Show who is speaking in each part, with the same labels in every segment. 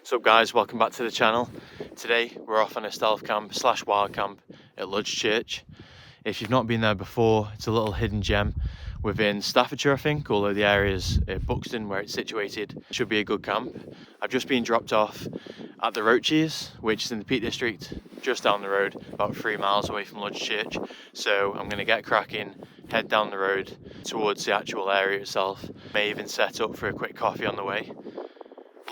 Speaker 1: What's up guys, welcome back to the channel. Today we're off on a stealth camp / wild camp at Luds Church. If you've not been there before, it's a little hidden gem within Staffordshire I think, although the area's Buxton where it's situated. Should be a good camp. I've just been dropped off at the Roaches, which is in the Peak District, just down the road, about 3 miles away from Luds Church. So I'm going to get cracking, head down the road towards the actual area itself. May even set up for a quick coffee on the way.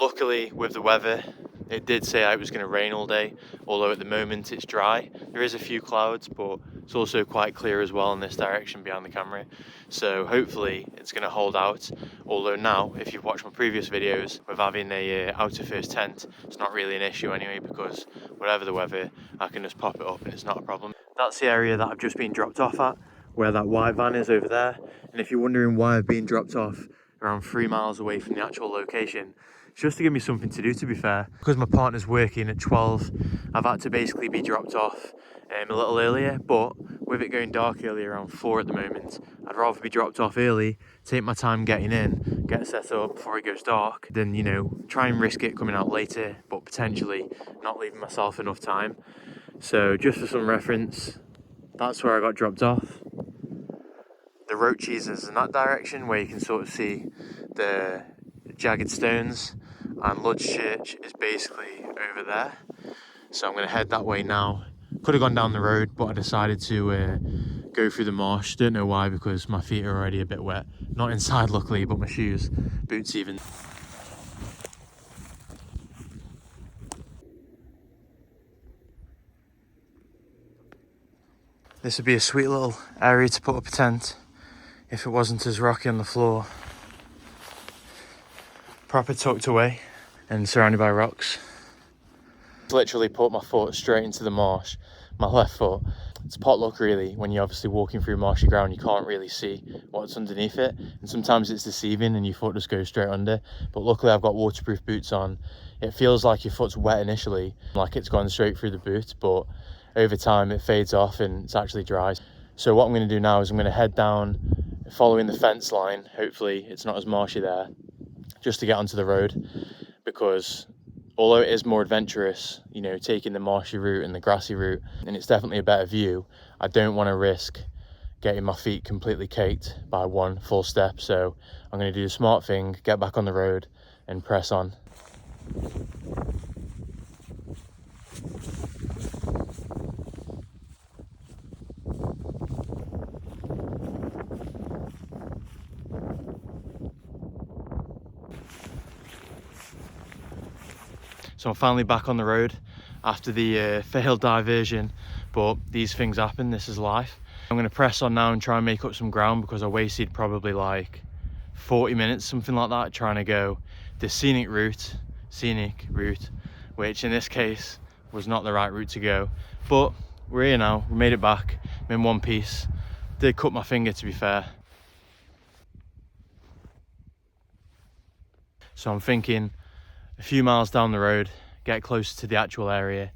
Speaker 1: Luckily with the weather, it did say it was going to rain all day, although at the moment it's dry. There is a few clouds, but it's also quite clear as well in this direction behind the camera. So hopefully it's going to hold out. Although now, if you've watched my previous videos, with having a outer first tent, it's not really an issue anyway, because whatever the weather, I can just pop it up and it's not a problem. That's the area that I've just been dropped off at, where that white van is over there. And if you're wondering why I've been dropped off around 3 miles away from the actual location, it's just to give me something to do, to be fair. Because my partner's working at 12, I've had to basically be dropped off a little earlier, but with it going dark early around 4 at the moment, I'd rather be dropped off early, take my time getting in, get set up before it goes dark, than, you know, try and risk it coming out later, but potentially not leaving myself enough time. So just for some reference, that's where I got dropped off. The Roaches is in that direction where you can sort of see the jagged stones, and Luds Church is basically over there. So I'm going to head that way now. Could have gone down the road, but I decided to go through the marsh. Don't know why, because my feet are already a bit wet. Not inside luckily, but my shoes, boots even. This would be a sweet little area to put up a tent if it wasn't as rocky on the floor. Proper tucked away and surrounded by rocks. Literally put my foot straight into the marsh, my left foot. It's potluck really. When you're obviously walking through marshy ground, you can't really see what's underneath it, and sometimes it's deceiving and your foot just goes straight under. But luckily I've got waterproof boots on. It feels like your foot's wet initially, like it's gone straight through the boot, but over time it fades off and it's actually dry. So what I'm going to do now is I'm going to head down following the fence line. Hopefully it's not as marshy there, just to get onto the road, because although it is more adventurous, you know, taking the marshy route and the grassy route, and it's definitely a better view, I don't want to risk getting my feet completely caked by one full step. So I'm going to do the smart thing, get back on the road and press on. So I'm finally back on the road after the failed diversion, but these things happen, this is life. I'm going to press on now and try and make up some ground, because I wasted probably like 40 minutes, something like that, trying to go the scenic route, which in this case was not the right route to go. But we're here now, we made it back, I'm in one piece. Did cut my finger, to be fair. So I'm thinking a few miles down the road, get closer to the actual area,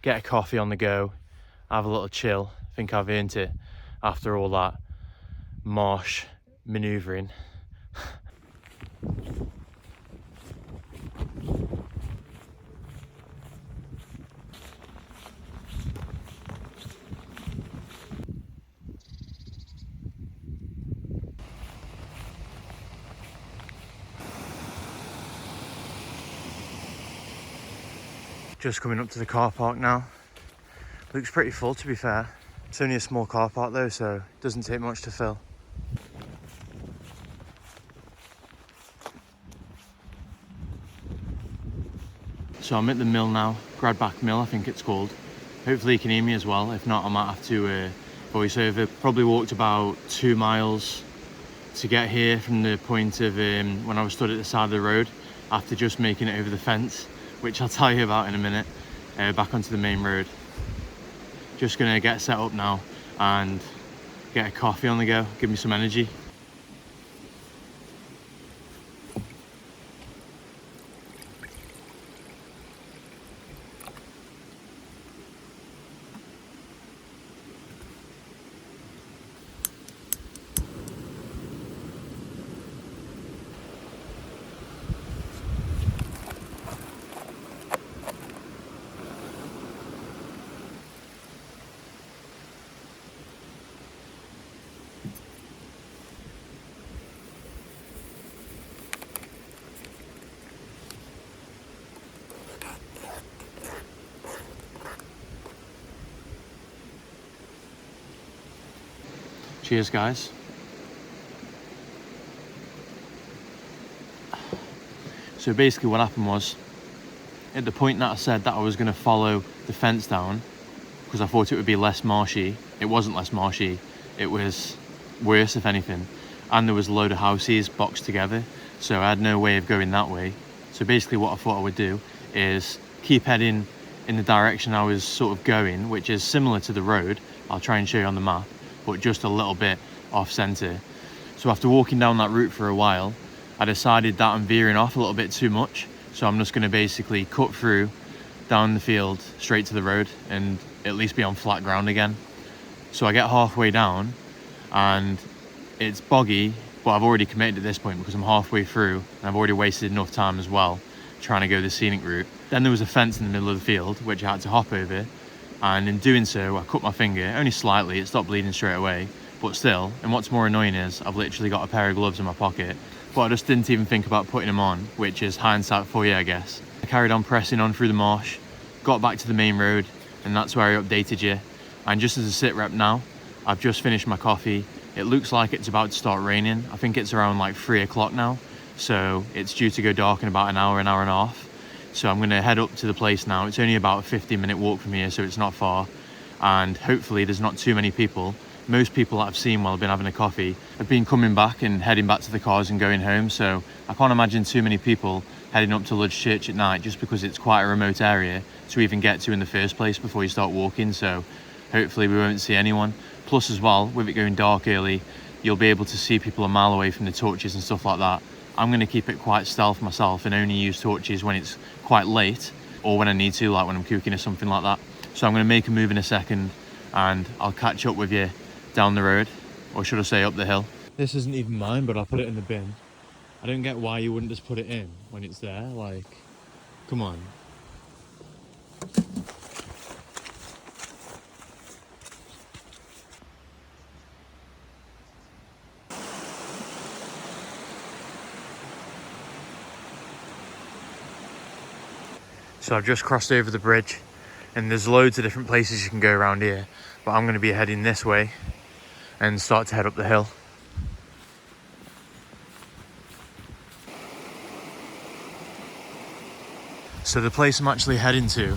Speaker 1: get a coffee on the go, have a little chill. I think I've earned it after all that marsh manoeuvring. Just coming up to the car park now. Looks pretty full, to be fair. It's only a small car park though, so it doesn't take much to fill. So I'm at the mill now, Gradback Mill I think it's called. Hopefully you can hear me as well. If not, I might have to voice over. Probably walked about 2 miles to get here from the point of when I was stood at the side of the road, after just making it over the fence, which I'll tell you about in a minute, back onto the main road. Just gonna get set up now and get a coffee on the go, give me some energy. Cheers, guys. So basically what happened was, at the point that I said that I was going to follow the fence down, because I thought it would be less marshy, it wasn't less marshy, it was worse if anything. And there was a load of houses boxed together, so I had no way of going that way. So basically what I thought I would do is keep heading in the direction I was sort of going, which is similar to the road. I'll try and show you on the map, but just a little bit off centre. So after walking down that route for a while, I decided that I'm veering off a little bit too much. So I'm just going to basically cut through down the field straight to the road and at least be on flat ground again. So I get halfway down and it's boggy, but I've already committed at this point because I'm halfway through and I've already wasted enough time as well trying to go the scenic route. Then there was a fence in the middle of the field which I had to hop over, and in doing so I cut my finger, only slightly, it stopped bleeding straight away, but still. And what's more annoying is I've literally got a pair of gloves in my pocket, but I just didn't even think about putting them on, which is hindsight for you, I guess. I carried on pressing on through the marsh, got back to the main road, and that's where I updated you. And just as a sit rep now, I've just finished my coffee. It looks like it's about to start raining. I think it's around like 3 o'clock now, so it's due to go dark in about an hour and a half. So I'm gonna head up to the place now. It's only about a 15-minute walk from here, so it's not far. And hopefully there's not too many people. Most people that I've seen while I've been having a coffee have been coming back and heading back to the cars and going home. So I can't imagine too many people heading up to Luds Church at night, just because it's quite a remote area to even get to in the first place before you start walking. So hopefully we won't see anyone. Plus as well, with it going dark early, you'll be able to see people a mile away from the torches and stuff like that. I'm going to keep it quite stealth myself and only use torches when it's quite late or when I need to, like when I'm cooking or something like that. So I'm going to make a move in a second and I'll catch up with you down the road, or should I say up the hill. This isn't even mine, but I'll put it in the bin. I don't get why you wouldn't just put it in when it's there, like, come on. So I've just crossed over the bridge and there's loads of different places you can go around here, but I'm going to be heading this way and start to head up the hill. So the place I'm actually heading to,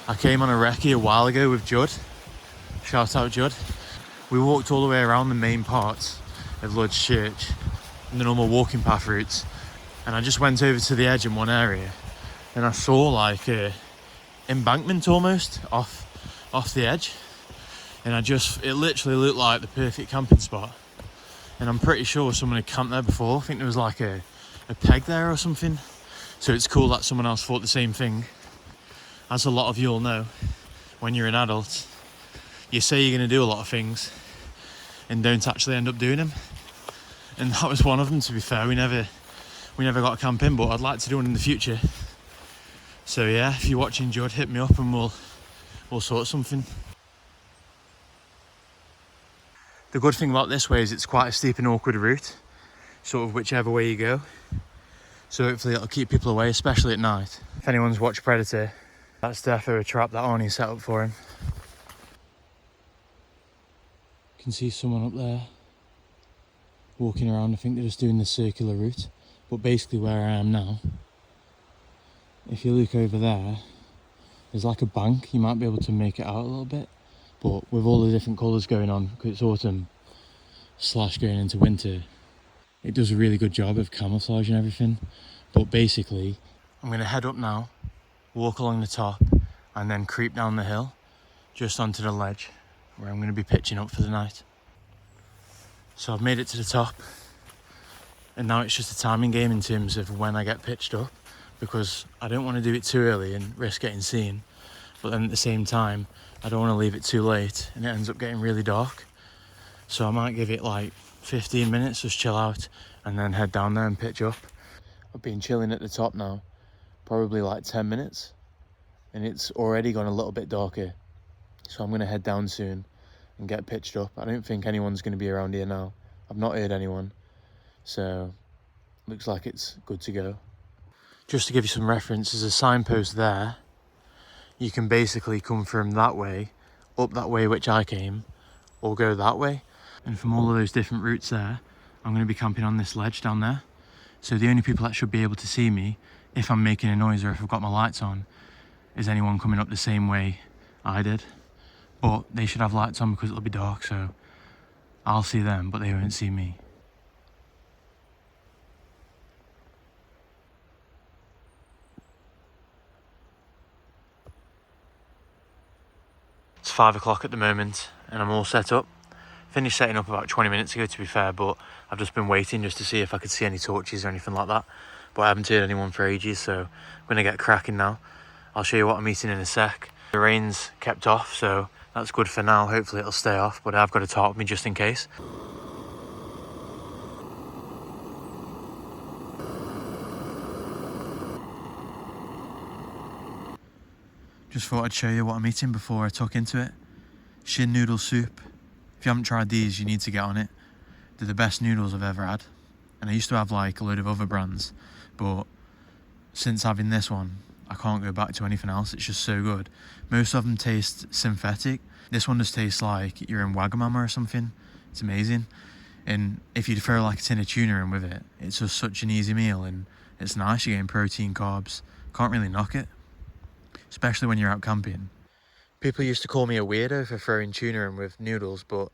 Speaker 1: I came on a recce a while ago with Judd. Shout out Judd. We walked all the way around the main parts of Luds Church and the normal walking path routes, and I just went over to the edge in one area and I saw like a embankment almost off the edge, and it literally looked like the perfect camping spot. And I'm pretty sure someone had camped there before. I think there was like a peg there or something. So it's cool that someone else thought the same thing. As a lot of you all know, when you're an adult, you say you're going to do a lot of things and don't actually end up doing them. And that was one of them, to be fair. We never got a camp in, but I'd like to do one in the future. So yeah, if you're watching, Judd, hit me up and we'll sort something. The good thing about this way is it's quite a steep and awkward route, sort of whichever way you go. So hopefully it'll keep people away, especially at night. If anyone's watched Predator, that's defo a trap that Arnie set up for him. You can see someone up there walking around. I think they're just doing the circular route. But basically where I am now, if you look over there, there's like a bank. You might be able to make it out a little bit. But with all the different colours going on, because it's autumn / going into winter, it does a really good job of camouflaging everything. But basically, I'm going to head up now, walk along the top, and then creep down the hill, just onto the ledge, where I'm going to be pitching up for the night. So I've made it to the top, and now it's just a timing game in terms of when I get pitched up, because I don't want to do it too early and risk getting seen, but then at the same time, I don't want to leave it too late and it ends up getting really dark. So I might give it like 15 minutes, just chill out, and then head down there and pitch up. I've been chilling at the top now, probably like 10 minutes, and it's already gone a little bit darker. So I'm going to head down soon and get pitched up. I don't think anyone's going to be around here now. I've not heard anyone, so looks like it's good to go. Just to give you some reference, there's a signpost there. You can basically come from that way, up that way which I came, or go that way. And from all of those different routes there, I'm going to be camping on this ledge down there. So the only people that should be able to see me, if I'm making a noise or if I've got my lights on, is anyone coming up the same way I did. But they should have lights on because it'll be dark, so I'll see them, but they won't see me. It's 5 o'clock at the moment and I'm all set up. Finished setting up about 20 minutes ago, to be fair, but I've just been waiting just to see if I could see any torches or anything like that. But I haven't heard anyone for ages, so I'm gonna get cracking now. I'll show you what I'm eating in a sec. The rain's kept off, so that's good for now. Hopefully it'll stay off, but I've got a tarp with me just in case. Just thought I'd show you what I'm eating before I tuck into it. Shin noodle soup. If you haven't tried these, you need to get on it. They're the best noodles I've ever had. And I used to have like a load of other brands, but since having this one, I can't go back to anything else. It's just so good. Most of them taste synthetic. This one just tastes like you're in Wagamama or something. It's amazing. And if you throw like a tin of tuna in with it, it's just such an easy meal and it's nice. You're getting protein, carbs. Can't really knock it, especially when you're out camping. People used to call me a weirdo for throwing tuna in with noodles, but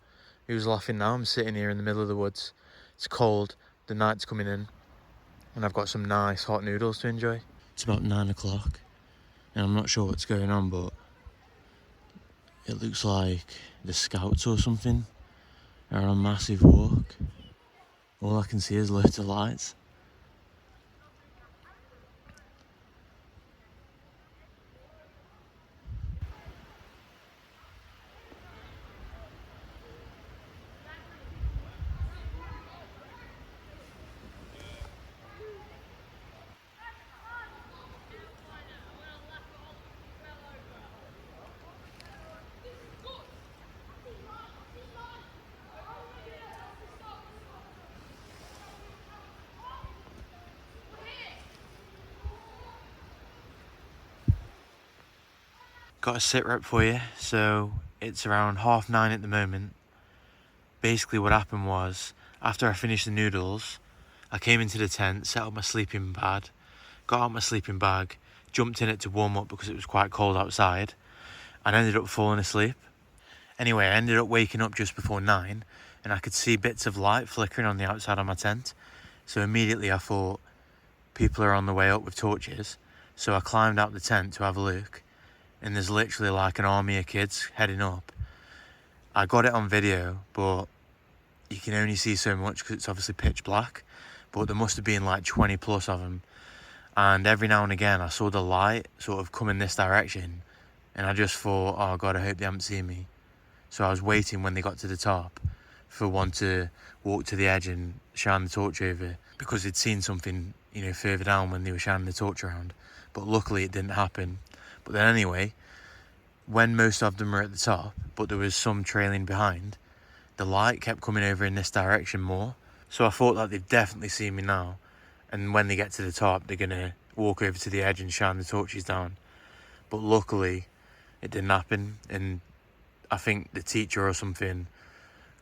Speaker 1: who's laughing now? I'm sitting here in the middle of the woods. It's cold, the night's coming in, and I've got some nice hot noodles to enjoy. It's about 9 o'clock, and I'm not sure what's going on, but it looks like the SCOUTS or something are on a massive walk. All I can see is loads of lights. Got a sit rep for you. So it's around 9:30 at the moment. Basically what happened was, after I finished the noodles, I came into the tent, set up my sleeping pad, got out my sleeping bag, jumped in it to warm up because it was quite cold outside, and ended up falling asleep. Anyway, I ended up waking up just before 9, and I could see bits of light flickering on the outside of my tent. So immediately I thought, people are on the way up with torches. So I climbed out the tent to have a look, and there's literally like an army of kids heading up. I got it on video, but you can only see so much because it's obviously pitch black. But there must have been like 20 plus of them. And every now and again I saw the light sort of come in this direction, and I just thought, oh God, I hope they haven't seen me. So I was waiting when they got to the top for one to walk to the edge and shine the torch over, because they'd seen something, you know, further down when they were shining the torch around. But luckily it didn't happen. But then anyway, when most of them were at the top, but there was some trailing behind, the light kept coming over in this direction more. So I thought that they've definitely seen me now, and when they get to the top, they're gonna walk over to the edge and shine the torches down. But luckily it didn't happen, and I think the teacher or something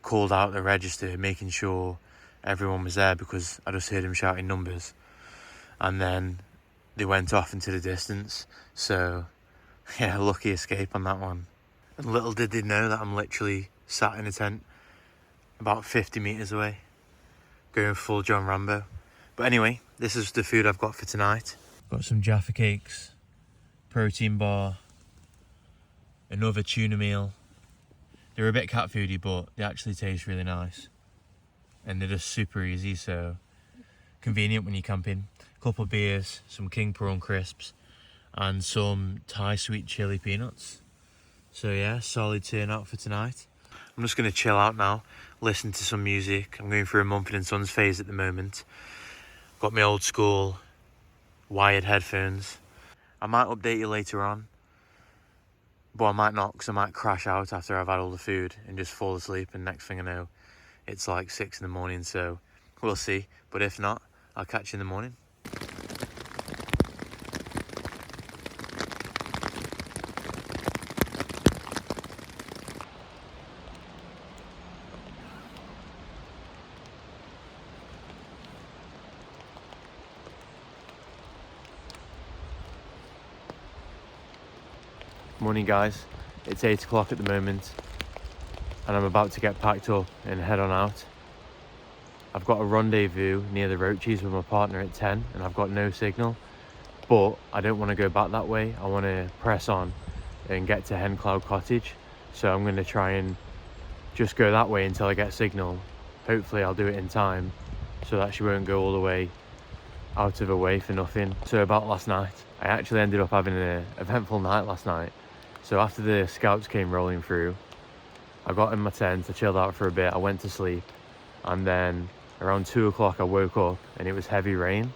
Speaker 1: called out the register, making sure everyone was there, because I just heard him shouting numbers, and then they went off into the distance. So yeah, lucky escape on that one. And little did they know that I'm literally sat in a tent about 50 meters away, going full John Rambo. But anyway, this is the food I've got for tonight. Got some Jaffa cakes, protein bar, another tuna meal. They're a bit cat foody, but they actually taste really nice. And they're just super easy, so convenient when you're camping. A couple of beers, some king prawn crisps, and some Thai sweet chili peanuts. So yeah, solid turnout for tonight. I'm just going to chill out now, listen to some music. I'm going through a Mumford & Sons phase at the moment. Got my old school wired headphones. I might update you later on, but I might not, because I might crash out after I've had all the food and just fall asleep, and next thing I know, it's like 6 in the morning, so we'll see. But if not, I'll catch you in the morning. Morning guys, it's 8 o'clock at the moment and I'm about to get packed up and head on out. I've got a rendezvous near the Roaches with my partner at 10 and I've got no signal, but I don't want to go back that way. I want to press on and get to Hencloud Cottage, so I'm going to try and just go that way until I get signal. Hopefully I'll do it in time so that she won't go all the way out of her way for nothing. So about last night, I actually ended up having an eventful night last night. So after the scouts came rolling through, I got in my tent, I chilled out for a bit, I went to sleep, and then around 2 o'clock I woke up and it was heavy rain.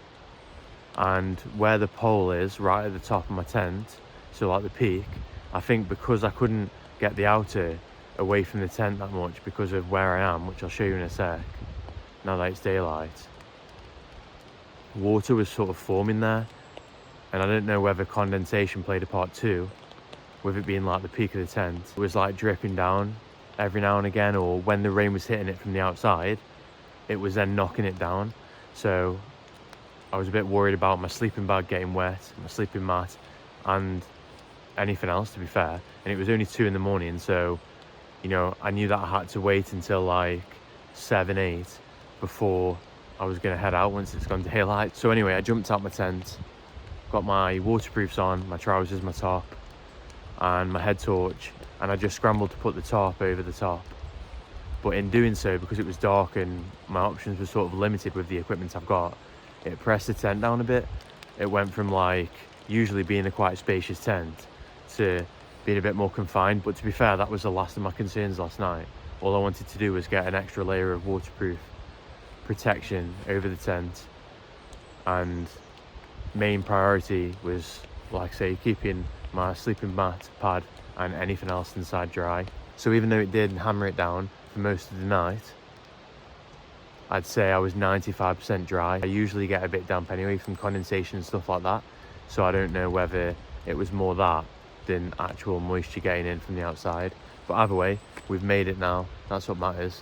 Speaker 1: And where the pole is, right at the top of my tent, so like the peak, I think because I couldn't get the outer away from the tent that much because of where I am, which I'll show you in a sec, now that it's daylight, water was sort of forming there, and I don't know whether condensation played a part too, with it being like the peak of the tent. It was like dripping down every now and again, or when the rain was hitting it from the outside, it was then knocking it down. So I was a bit worried about my sleeping bag getting wet, my sleeping mat, and anything else, to be fair. And it was only 2 in the morning, so you know, I knew that I had to wait until like 7, 8 before I was gonna head out once it's gone daylight. So anyway, I jumped out my tent, got my waterproofs on, my trousers, my top, and my head torch, and I just scrambled to put the tarp over the top. But in doing so, because it was dark and my options were sort of limited with the equipment I've got, it pressed the tent down a bit. It went from like usually being a quite spacious tent to being a bit more confined. But to be fair, that was the last of my concerns last night. All I wanted to do was get an extra layer of waterproof protection over the tent, and main priority was, like I say, keeping my sleeping mat, pad and anything else inside dry. So even though it did hammer it down for most of the night, I'd say I was 95% dry. I usually get a bit damp anyway from condensation and stuff like that, so I don't know whether it was more that than actual moisture getting in from the outside. But either way, we've made it now, that's what matters.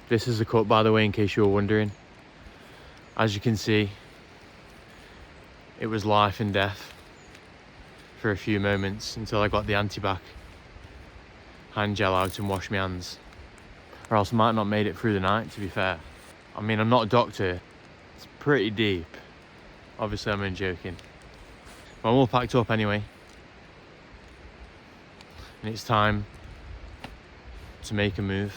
Speaker 1: This is the cut, by the way, in case you were wondering. As you can see, it was life and death for a few moments until I got the antibac hand gel out and washed my hands. Or else I might not made it through the night, to be fair. I mean, I'm not a doctor. It's pretty deep. Obviously, I'm only joking. But I'm all packed up anyway. And it's time to make a move.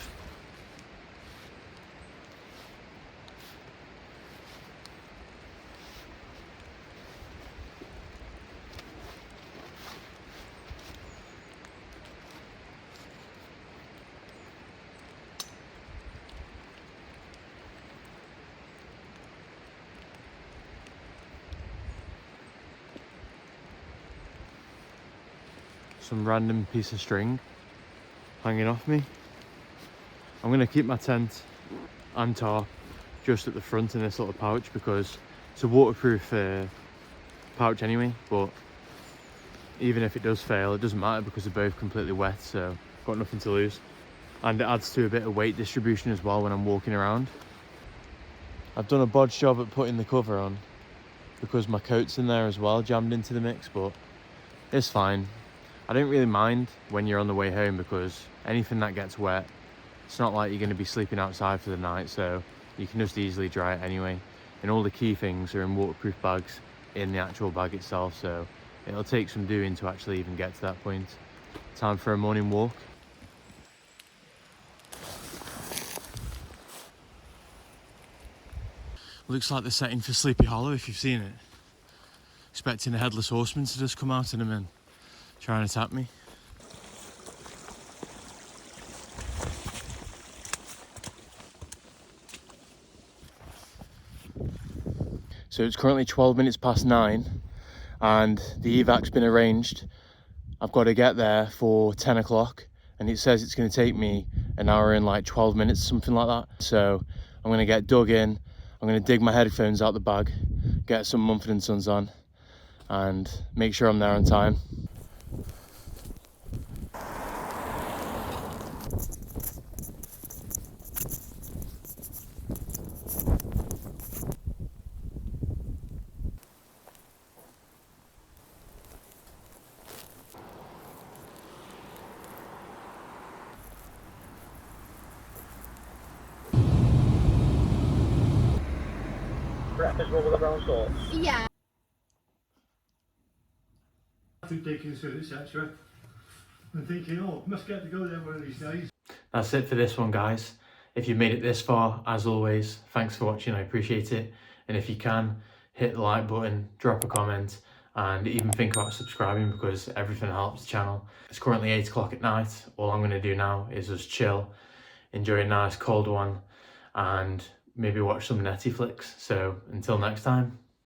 Speaker 1: Some random piece of string hanging off me. I'm going to keep my tent and tarp just at the front in this little pouch because it's a waterproof pouch anyway, but even if it does fail, it doesn't matter because they're both completely wet, so I've got nothing to lose. And it adds to a bit of weight distribution as well when I'm walking around. I've done a bodge job at putting the cover on because my coat's in there as well, jammed into the mix, but it's fine. I don't really mind when you're on the way home because anything that gets wet, it's not like you're going to be sleeping outside for the night, so you can just easily dry it anyway. And all the key things are in waterproof bags in the actual bag itself, so it'll take some doing to actually even get to that point. Time for a morning walk. Looks like the setting for Sleepy Hollow if you've seen it. Expecting a headless horseman to just come out in a minute, try and attack me. So it's currently 12 minutes past 9 and the evac's been arranged. I've got to get there for 10 o'clock and it says it's going to take me an hour and like 12 minutes, something like that. So I'm going to get dug in, I'm going to dig my headphones out the bag, get some Mumford & Sons on and make sure I'm there on time.
Speaker 2: Breakfast roll with the brown sauce?
Speaker 3: Yeah.
Speaker 2: I think they consider it etc. And thinking, oh, must get to go there one of these days.
Speaker 1: That's it for this one, guys. If you've made it this far, as always, thanks for watching, I appreciate it. And if you can, hit the like button, drop a comment, and even think about subscribing because everything helps the channel. It's currently 8 o'clock at night. All I'm going to do now is just chill, enjoy a nice cold one, and maybe watch some Netflix. So until next time.